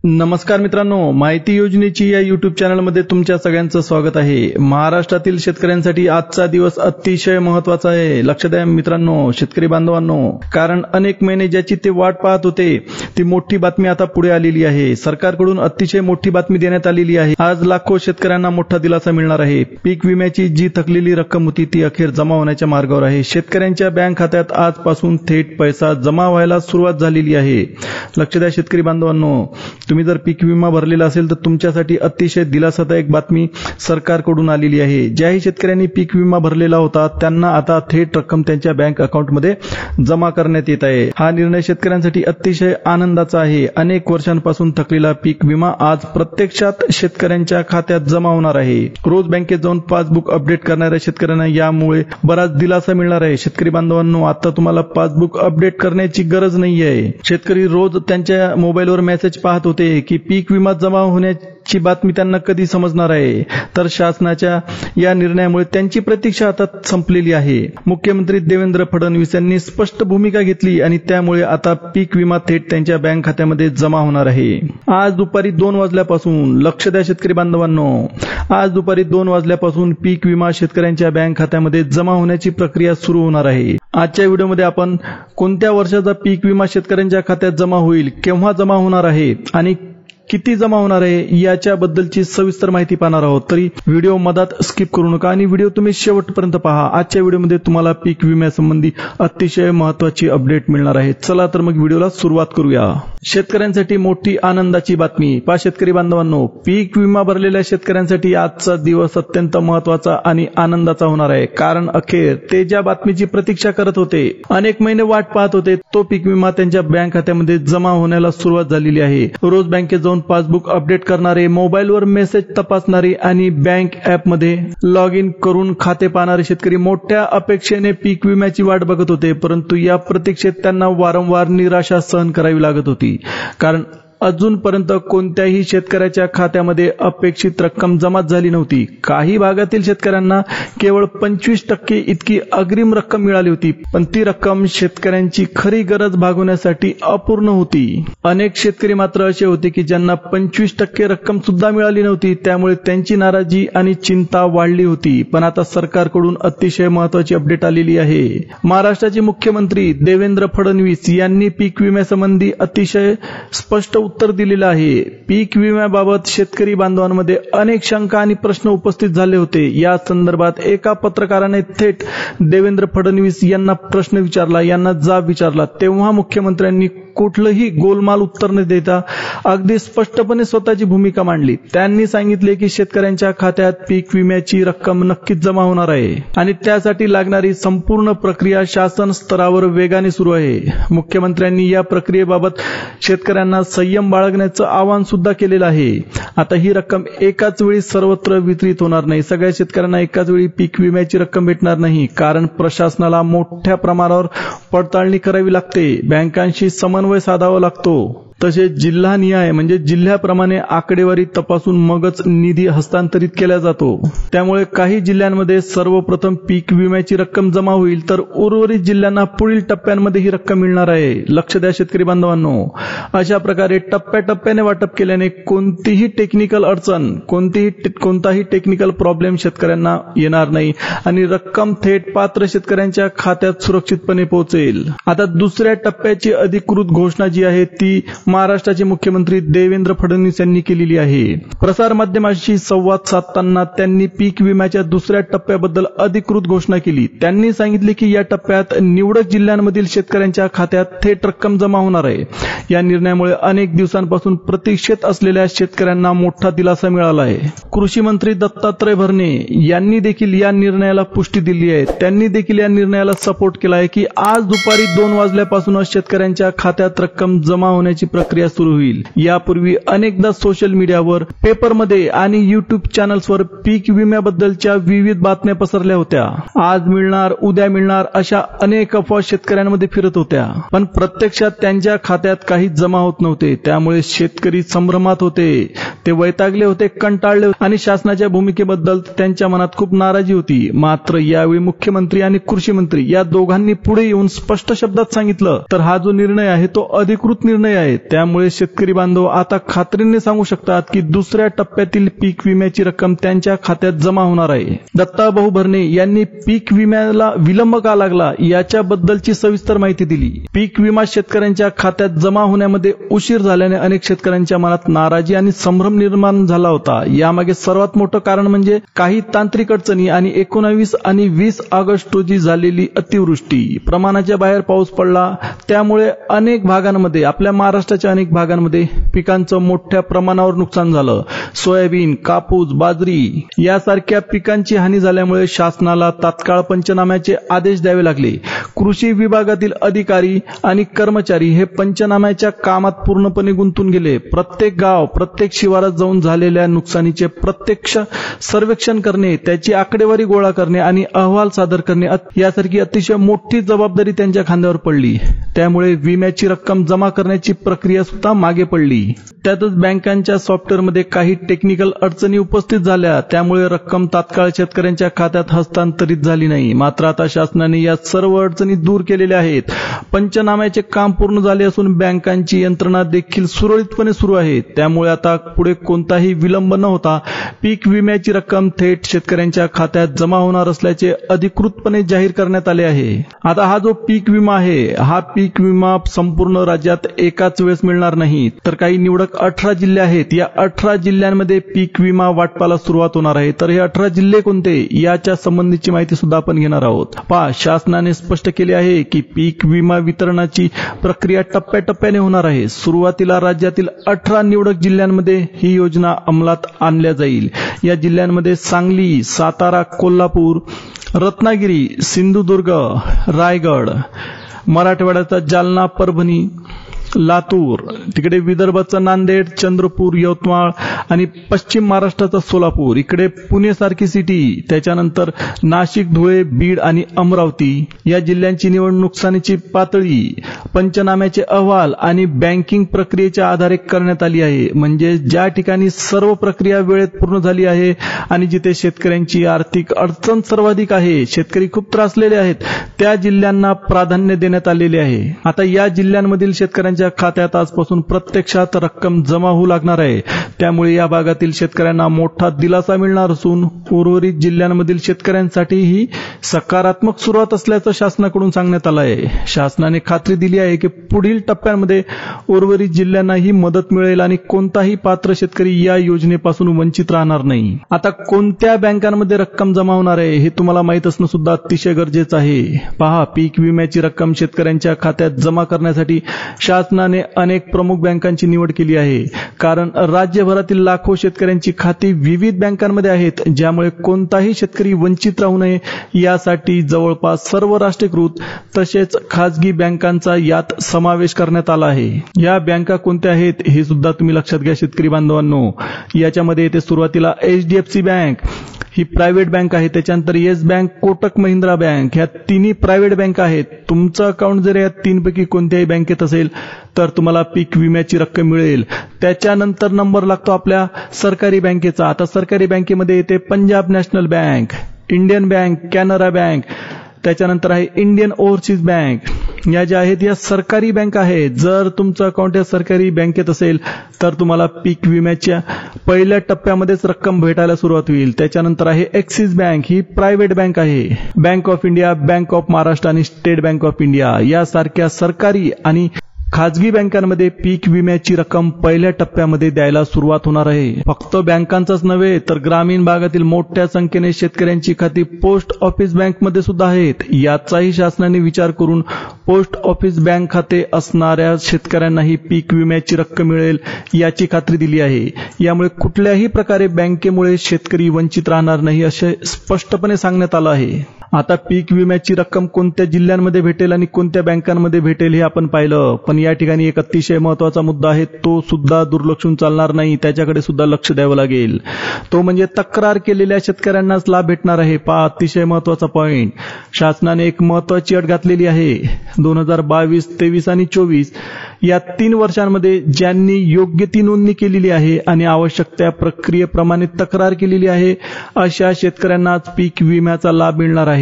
नमस्कार मित्रांनो, माहिती योजनेची या युट्यूब चॅनलमध्ये तुमच्या सगळ्यांचं स्वागत आहे। महाराष्ट्रातील शेतकऱ्यांसाठी आजचा दिवस अतिशय महत्त्वाचा आहे। लक्ष द्या मित्रांनो, शेतकरी बांधवांनो, कारण अनेक महिने ज्याची ते वाट पाहत होते ती मोठी बातमी आता पुढे आलेली आहे। सरकारकडून अतिशय मोठी बातमी देण्यात आलेली आहे। आज लाखो शेतकऱ्यांना मोठा दिलासा मिळणार आहे। पीक विम्याची जी थकलेली रक्कम होती ती अखेर जमा होण्याच्या मार्गावर आहे। शेतकऱ्यांच्या बँक खात्यात आजपासून थेट पैसा जमा व्हायला सुरुवात झालेली आहे। लक्ष द्या शेतकरी बांधवांनो, तुम्ही जर पीक विमा भरलेला असेल तर तुमच्यासाठी अतिशय दिलासादायक बातमी सरकारकडून आलेली आहे। ज्याही शेतकऱ्यांनी पीक विमा भरलेला होता त्यांना आता थेट रक्कम त्यांच्या बँक अकाउंटमध्ये जमा करण्यात येत आहे। हा निर्णय शेतकऱ्यांसाठी अतिशय आनंदाचा आहे। अनेक वर्षांपासून थकलेला पीक विमा आज प्रत्यक्षात शेतकऱ्यांच्या खात्यात जमा होणार आहे। रोज बँकेत जाऊन पासबुक अपडेट करणाऱ्या शेतकऱ्यांना यामुळे बराच दिलासा मिळणार आहे। शेतकरी बांधवांनो, आता तुम्हाला पासबुक अपडेट करण्याची गरज नाहीये। शेतकरी रोज त्यांच्या मोबाईलवर मेसेज पाहत होते की पीक विमा जमा होण्याची बातमी त्यांना कधी समजणार आहे, तर शासनाच्या या निर्णयामुळे त्यांची प्रतीक्षा आता संपलेली आहे। मुख्यमंत्री देवेंद्र फडणवीस यांनी स्पष्ट भूमिका घेतली आणि त्यामुळे आता पीक विमा थेट त्यांच्या बँक खात्यामध्ये जमा होणार आहे। आज दुपारी 2 वाजल्यापासून, लक्ष द्या शेतकरी बांधवांनो, आज दुपारी 2 वाजल्यापासून पीक विमा शेतकऱ्यांच्या बँक खात्यामध्ये जमा होण्याची प्रक्रिया सुरू होणार आहे। आजच्या व्हिडिओमध्ये आपण कोणत्या वर्षाचा पीक विमा शेतकऱ्यांच्या खात्यात जमा होईल, केव्हा जमा होणार आहे आणि किती जमा होणार आहे याच्याबद्दलची सविस्तर माहिती पाहणार आहोत। तरी व्हिडिओ मधात स्किप करू नका आणि व्हिडिओ तुम्ही शेवटपर्यंत पहा। आजच्या व्हिडिओमध्ये तुम्हाला पीक विम्यासंबंधी अतिशय महत्त्वाची अपडेट मिळणार आहे। चला तर मग व्हिडिओला सुरुवात करूया। शेतकऱ्यांसाठी मोठी आनंदाची बातमी। पहा शेतकरी बांधवांनो, पीक विमा भरलेल्या शेतकऱ्यांसाठी आजचा दिवस अत्यंत महत्त्वाचा आणि आनंदाचा होणार आहे। कारण अखेर ते ज्या बातमीची प्रतीक्षा करत होते, अनेक महिने वाट पाहत होते, तो पीक विमा त्यांच्या बँक खात्यामध्ये जमा होण्याला सुरुवात झालेली आहे। रोज बँकेत जाऊन पासबुक अपडेट करणारे, मोबाईलवर मेसेज तपासणारे आणि बँक ॲपमध्ये लॉग इन करून खाते पाहणारे शेतकरी मोठ्या अपेक्षेने पीक विम्याची वाट बघत होते, परंतु या प्रतीक्षेत त्यांना वारंवार निराशा सहन करावी लागत होती। कारण अजूनपर्यंत कोणत्याही शेतकऱ्याच्या खात्यामध्ये अपेक्षित रक्कम जमा झाली नव्हती। काही भागातील शेतकऱ्यांना केवळ 25% इतकी अग्रिम रक्कम मिळाली होती, पण ती रक्कम शेतकऱ्यांची खरी गरज भागवण्यासाठी अपूर्ण होती। अनेक शेतकरी मात्र असे होते की ज्यांना 25% रक्कम सुद्धा मिळाली नव्हती, त्यामुळे त्यांची नाराजी आणि चिंता वाढली होती। पण आता सरकारकडून अतिशय महत्त्वाची अपडेट आलेली आहे। महाराष्ट्राचे मुख्यमंत्री देवेंद्र फडणवीस यांनी पीक विम्यासंबंधी अतिशय स्पष्ट उत्तर दिलेलं आहे। पीक विम्याबाबत शेतकरी बांधवांमध्ये अनेक शंका आणि प्रश्न उपस्थित झाले होते। या संदर्भात एका पत्रकाराने थेट देवेंद्र फडणवीस यांना प्रश्न विचारला, यांना जाब विचारला, तेव्हा मुख्यमंत्र्यांनी कुठलंही गोलमाल उत्तर न देता अगदी स्पष्टपणे स्वतःची भूमिका मांडली। त्यांनी सांगितले की शेतकऱ्यांच्या खात्यात पीक विम्याची रक्कम नक्कीच जमा होणार आहे आणि त्यासाठी लागणारी संपूर्ण प्रक्रिया शासन स्तरावर वेगाने सुरू आहे। मुख्यमंत्र्यांनी या प्रक्रियेबाबत शेतकऱ्यांना संयम बाळगण्याचं आवाहन सुद्धा केलेलं आहे। आता ही रक्कम एकाच वेळी सर्वत्र वितरित होणार नाही। सगळ्या शेतकऱ्यांना एकाच वेळी पीक विम्याची रक्कम भेटणार नाही, कारण प्रशासनाला मोठ्या प्रमाणावर पडताळणी करावी लागते, बँकांशी समन्वय साधावा लागतो। तसेच जिल्हानिहाय म्हणजे जिल्ह्याप्रमाणे आकडेवारी तपासून मगच निधी हस्तांतरित केला जातो। त्यामुळे काही जिल्ह्यांमध्ये सर्वप्रथम पीक विम्याची रक्कम जमा होईल, तर उर्वरित जिल्ह्यांना पुढील टप्प्यांमध्ये ही रक्कम मिळणार आहे। लक्ष द्या शेतकरी बांधवांनो, अशा प्रकारे टप्प्याटप्प्याने वाटप केल्याने कोणतीही टेक्निकल अडचण, कोणताही टेक्निकल प्रॉब्लेम शेतकऱ्यांना येणार नाही आणि रक्कम थेट पात्र शेतकऱ्यांच्या खात्यात सुरक्षितपणे पोहोचेल। आता दुसऱ्या टप्प्याची अधिकृत घोषणा जी आहे ती महाराष्ट्राचे मुख्यमंत्री देवेंद्र फडणवीस यांनी केलेली आहे। प्रसार माध्यमांशी संवाद साधताना त्यांनी पीक विम्याच्या दुसऱ्या टप्प्याबद्दल अधिकृत घोषणा केली। त्यांनी सांगितले की या टप्प्यात निवडक जिल्ह्यांमधील शेतकऱ्यांच्या खात्यात थेट रक्कम जमा होणार आहे। या निर्णयामुळे अनेक दिवसांपासून प्रतीक्षेत असलेल्या शेतकऱ्यांना मोठा दिलासा मिळाला आहे। कृषी मंत्री दत्तात्रय भरणे यांनी देखील या निर्णयाला पुष्टी दिली आहे। त्यांनी देखील या निर्णयाला सपोर्ट केला आहे की आज दुपारी 2 वाजल्यापासूनच शेतकऱ्यांच्या खात्यात रक्कम जमा होण्याची प्रक्रिया सुरू होईल। यापूर्वी अनेकदा सोशल मीडियावर, पेपरमध्ये आणि युट्यूब चॅनल्सवर पीक विम्याबद्दलच्या विविध बातम्या पसरल्या होत्या। आज मिळणार, उद्या मिळणार अशा अनेक अफवा शेतकऱ्यांमध्ये फिरत होत्या, पण प्रत्यक्षात त्यांच्या खात्यात काही जमा होत नव्हते। त्यामुळे शेतकरी संभ्रमात होते। ते वैतागले होते, कंटाळले होते आणि शासनाच्या भूमिकेबद्दल त्यांच्या मनात खूप नाराजी होती. मात्र यावेळी मुख्यमंत्री आणि कृषी मंत्री या दोघांनी पुढे येऊन स्पष्ट शब्दात सांगितलं, तर हा जो निर्णय आहे तो अधिकृत निर्णय आहे. त्यामुळे शेतकरी बांधव आता खात्रीने सांगू शकतात की दुसऱ्या टप्प्यातील पीक विम्याची रक्कम त्यांच्या खात्यात जमा होणार आहे. दत्ताभाऊ भरणे यांनी पीक विम्याला विलंब का लागला याच्याबद्दलची सविस्तर माहिती दिली. पीक विमा शेतकऱ्यांच्या खात्यात जमा होण्यामध्ये उशीर झाल्याने अनेक शेतकऱ्यांच्या मनात नाराजी आणि संभ्रम निर्माण झाला होता. यामागे सर्वात मोठं कारण म्हणजे काही तांत्रिक अडचणी आणि 19 आणि 20 ऑगस्ट रोजी झालेली अतिवृष्टी. प्रमाणाच्या बाहेर पाऊस पडला, त्यामुळे अनेक भागांमध्ये, आपल्या महाराष्ट्राच्या अनेक भागांमध्ये पिकांचं मोठ्या प्रमाणावर नुकसान झालं. सोयाबीन, कापूस, बाजरी यासारख्या पिकांची हानी झाल्यामुळे शासनाला तात्काळ पंचनाम्याचे आदेश द्यावे लागले. कृषी विभागातील अधिकारी आणि कर्मचारी हे पंचनाम्याच्या कामात पूर्णपणे गुंतून गेले. प्रत्येक गाव, प्रत्येक शिवारात जाऊन झालेल्या नुकसानीचे प्रत्यक्ष सर्वेक्षण करणे, त्याची आकडेवारी गोळा करणे आणि अहवाल सादर करणे यासारखी अतिशय मोठी जबाबदारी त्यांच्या खांद्यावर पडली. त्यामुळे विम्याची रक्कम जमा करण्याची प्रक्रिया सुद्धा मागे पडली. त्यातच बँकांच्या सॉफ्टवेअरमध्ये काही टेक्निकल अडचणी उपस्थित झाल्या, त्यामुळे रक्कम तात्काळ शेतकऱ्यांच्या खात्यात हस्तांतरित झाली नाही. मात्र आता शासनाने या सर्व अडचणी दूर केलेल्या आहेत. पंचनाम्याचे काम पूर्ण झाले असून बँकांची यंत्रणा देखील सुरळीतपणे सुरू आहे. त्यामुळे आता पुढे कोणताही विलंब न होता पीक विम्याची रक्कम थेट शेतकऱ्यांच्या खात्यात जमा होणार असल्याचे अधिकृतपणे जाहीर करण्यात आले आहे. आता हा जो पीक विमा आहे, हा पीक विमा संपूर्ण राज्यात एकाच वेळेस मिळणार नाही, तर काही निवडक 18 जिल्हे आहेत. या 18 जिल्ह्यांमध्ये पीक विमा वाटपाला सुरुवात होणार आहे. तर हे 18 जिल्हे कोणते याच्या संबंधीची माहिती सुद्धा आपण घेणार आहोत. शासनाने स्पष्ट केले आहे की पीक विमा वितरणाची प्रक्रिया टप्प्याटप्प्याने होणार आहे. सुरुवातीला राज्यातील 18 निवडक जिल्ह्यांमध्ये ही योजना अंमलात आणल्या जाईल. या जिल्ह्यांमध्ये सांगली, सातारा, कोल्हापूर, रत्नागिरी, सिंधुदुर्ग, रायगड, मराठवाड्याचा जालना, परभणी, लातूर, तिकडे विदर्भाचा नांदेड, चंद्रपूर, यवतमाळ आणि पश्चिम महाराष्ट्राचा सोलापूर, इकडे पुणे सारखी सिटी, त्याच्यानंतर नाशिक, धुळे, बीड आणि अमरावती या जिल्ह्यांची निवड नुकसानीची पातळी, पंचनाम्याचे अहवाल आणि बँकिंग प्रक्रियेच्या आधारे करण्यात आली आहे. म्हणजे ज्या ठिकाणी सर्व प्रक्रिया वेळेत पूर्ण झाली आहे आणि जिथे शेतकऱ्यांची आर्थिक अडचण सर्वाधिक आहे, शेतकरी खूप त्रासलेले आहेत, त्या जिल्ह्यांना प्राधान्य देण्यात आलेले आहे. आता या जिल्ह्यांमधील शेतकऱ्यांच्या खात्यात आजपासून प्रत्यक्षात रक्कम जमा होऊ लागणार आहे. त्यामुळे या भागातील शेतकऱ्यांना मोठा दिलासा मिळणार असून उर्वरित जिल्ह्यांमधील शेतकऱ्यांसाठी ही सकारात्मक सुरुवात असल्याचं शासनाकडून सांगण्यात आलं आहे. शासनाने खात्री दिली आहे की पुढील टप्प्यांमध्ये उर्वरित जिल्ह्यांना ही मदत मिळेल आणि कोणताही पात्र शेतकरी या योजनेपासून वंचित राहणार नाही. आता कोणत्या बँकांमध्ये रक्कम जमा होणार आहे हे तुम्हाला माहित असणं सुद्धा अतिशय गरजेचं आहे. पहा, पीक विम्याची रक्कम शेतकऱ्यांच्या खात्यात जमा करण्यासाठी शासनाने अनेक प्रमुख बँकांची निवड केली आहे. कारण राज्यभरातील लाखो शेतकऱ्यांची खाती विविध बँकांमध्ये आहेत, ज्यामुळे कोणताही शेतकरी वंचित राहू नये यासाठी जवळपास सर्व राष्ट्रीयकृत तसेच खासगी बँकांचा यात समावेश करण्यात आला आहे. या बँका कोणत्या आहेत हे सुद्धा तुम्ही लक्षात घ्या शेतकरी बांधवांनो. याच्यामध्ये येते सुरुवातीला HDFC बँक, ही प्रायव्हेट बँक आहे. त्याच्यानंतर yes bank, Kotak Mahindra bank, ह्या तिन्ही प्रायव्हेट बँक आहेत. तुमचं अकाउंट जर या तीनपैकी कोणत्याही बँकेत असेल तर तुम्हाला पीक विम्याची रक्कम मिळेल. त्याच्यानंतर नंबर लागतो आपल्या सरकारी बँकेचा. आता सरकारी बँकेमध्ये येते Punjab national bank, Indian bank, Canara bank, त्याच्यानंतर आहे इंडियन ओव्हरसीज बँक. या ज्या आहेत या सरकारी बँक आहेत. जर तुमचं अकाउंट या सरकारी बँकेत असेल तर तुम्हाला पीक विम्याच्या पहिल्या टप्प्यामध्येच रक्कम भेटायला सुरुवात होईल. त्याच्यानंतर आहे ॲक्सिस बँक, ही प्रायव्हेट बँक आहे. Bank of India, bank of Maharashtra आणि स्टेट बँक ऑफ इंडिया यासारख्या सरकारी आणि खाजगी बँकांमध्ये पीक विम्याची रक्कम पहिल्या टप्प्यामध्ये द्यायला सुरुवात होणार आहे. फक्त बँकांचाच नव्हे तर ग्रामीण भागातील मोठ्या संख्येने शेतकऱ्यांची खाती पोस्ट ऑफिस बँकमध्ये सुद्धा आहेत. याचाही शासनाने विचार करून पोस्ट ऑफिस बँक खाते असणाऱ्या शेतकऱ्यांनाही पीक विम्याची रक्कम मिळेल याची खात्री दिली आहे. यामुळे कुठल्याही प्रकारे बँकेमुळे शेतकरी वंचित राहणार नाही असे स्पष्टपणे सांगण्यात आलं आहे. आता पीक विम्याची रक्कम कोणत्या जिल्ह्यांमध्ये भेटेल आणि कोणत्या बँकांमध्ये भेटेल हे आपण पाहिलं, पण या ठिकाणी एक अतिशय महत्वाचा मुद्दा आहे, तो सुद्धा दुर्लक्षून चालणार नाही, त्याच्याकडे सुद्धा लक्ष द्यावं लागेल. तो म्हणजे तक्रार केलेल्या शेतकऱ्यांनाच लाभ भेटणार आहे. पहा, अतिशय महत्वाचा पॉइंट. शासनाने एक महत्वाची अट घातलेली आहे. 2022, 23 आणि 24 या 3 वर्षांमध्ये ज्यांनी योग्य ती नोंदणी केलेली आहे आणि आवश्यक त्या प्रक्रियेप्रमाणे तक्रार केलेली आहे, अशा शेतकऱ्यांनाच पीक विम्याचा लाभ मिळणार आहे.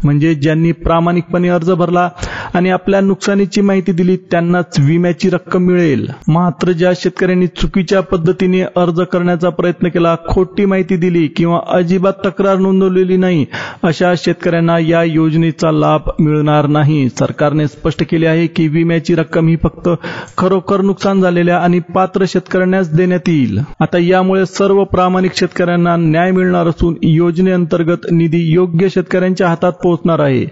म्हणजे ज्यांनी प्रामाणिकपणे अर्ज भरला आणि आपल्या नुकसानीची माहिती दिली त्यांनाच विम्याची रक्कम मिळेल. मात्र ज्या शेतकऱ्यांनी चुकीच्या पद्धतीने अर्ज करण्याचा प्रयत्न केला, खोटी माहिती दिली किंवा अजिबात तक्रार नोंदवलेली नाही, अशा शेतकऱ्यांना या योजनेचा लाभ मिळणार नाही. सरकारने स्पष्ट केले आहे की विम्याची रक्कम ही फक्त खरोखर नुकसान झालेल्या आणि पात्र शेतकऱ्यांनाच देण्यात येईल. आता यामुळे सर्व प्रामाणिक शेतकऱ्यांना न्याय मिळणार असून योजनेअंतर्गत निधी योग्य शेतकऱ्यांच्या हातात पोहोचणार आहे.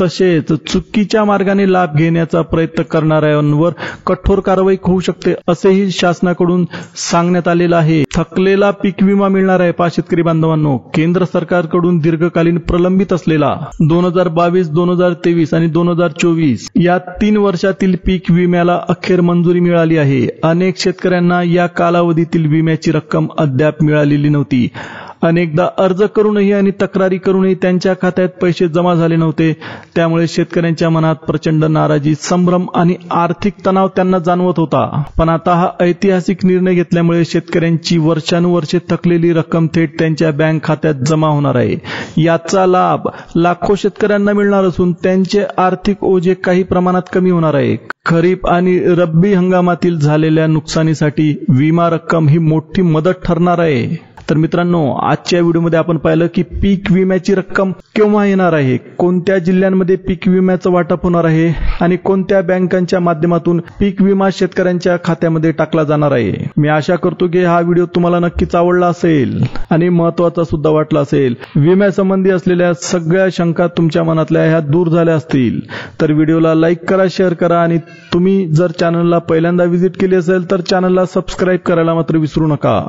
तसेच चुकीच्या मार्गाने लाभ घेण्याचा प्रयत्न करणाऱ्यांवर कठोर कारवाई होऊ शकते, असेही शासनाकडून सांगण्यात आलेलं आहे. थकलेला पीक विमा मिळणार आहे. पहा शेतकरी बांधवांनो, केंद्र सरकारकडून दीर्घकालीन प्रलंबित असलेला 2022, 2023 आणि 2024 या 3 वर्षातील पीक विम्याला अखेर मंजुरी मिळाली आहे. अनेक शेतकऱ्यांना या कालावधीतील विम्याची रक्कम अद्याप मिळालेली नव्हती. अनेकदा अर्ज करूनही आणि तक्रारी करूनही त्यांच्या खात्यात पैसे जमा झाले नव्हते. त्यामुळे शेतकऱ्यांच्या मनात प्रचंड नाराजी, संभ्रम आणि आर्थिक तणाव त्यांना जाणवत होता. पण आता हा ऐतिहासिक निर्णय घेतल्यामुळे शेतकऱ्यांची वर्षानुवर्षे थकलेली रक्कम थेट त्यांच्या बँक खात्यात जमा होणार आहे. याचा लाभ लाखो शेतकऱ्यांना मिळणार असून त्यांचे आर्थिक ओझे काही प्रमाणात कमी होणार आहे. खरीप आणि रब्बी हंगामातील झालेल्या नुकसानीसाठी विमा रक्कम ही मोठी मदत ठरणार आहे. तर मित्रांनो, आजच्या व्हिडिओमध्ये आपण पाहिलं की पीक विम्याची रक्कम केव्हा येणार आहे, कोणत्या जिल्ह्यांमध्ये पीक विम्याचं वाटप होणार आहे आणि कोणत्या बँकांच्या माध्यमातून पीक विमा शेतकऱ्यांच्या खात्यामध्ये टाकला जाणार आहे. मी आशा करतो की हा व्हिडिओ तुम्हाला नक्कीच आवडला असेल आणि महत्वाचा सुद्धा वाटला असेल. विम्यासंबंधी असलेल्या सगळ्या शंका तुमच्या मनातल्या ह्या दूर झाल्या असतील तर व्हिडिओला लाईक करा, शेअर करा आणि तुम्ही जर चॅनलला पहिल्यांदा व्हिजिट केली असेल तर चॅनलला सबस्क्राईब करायला मात्र विसरू नका.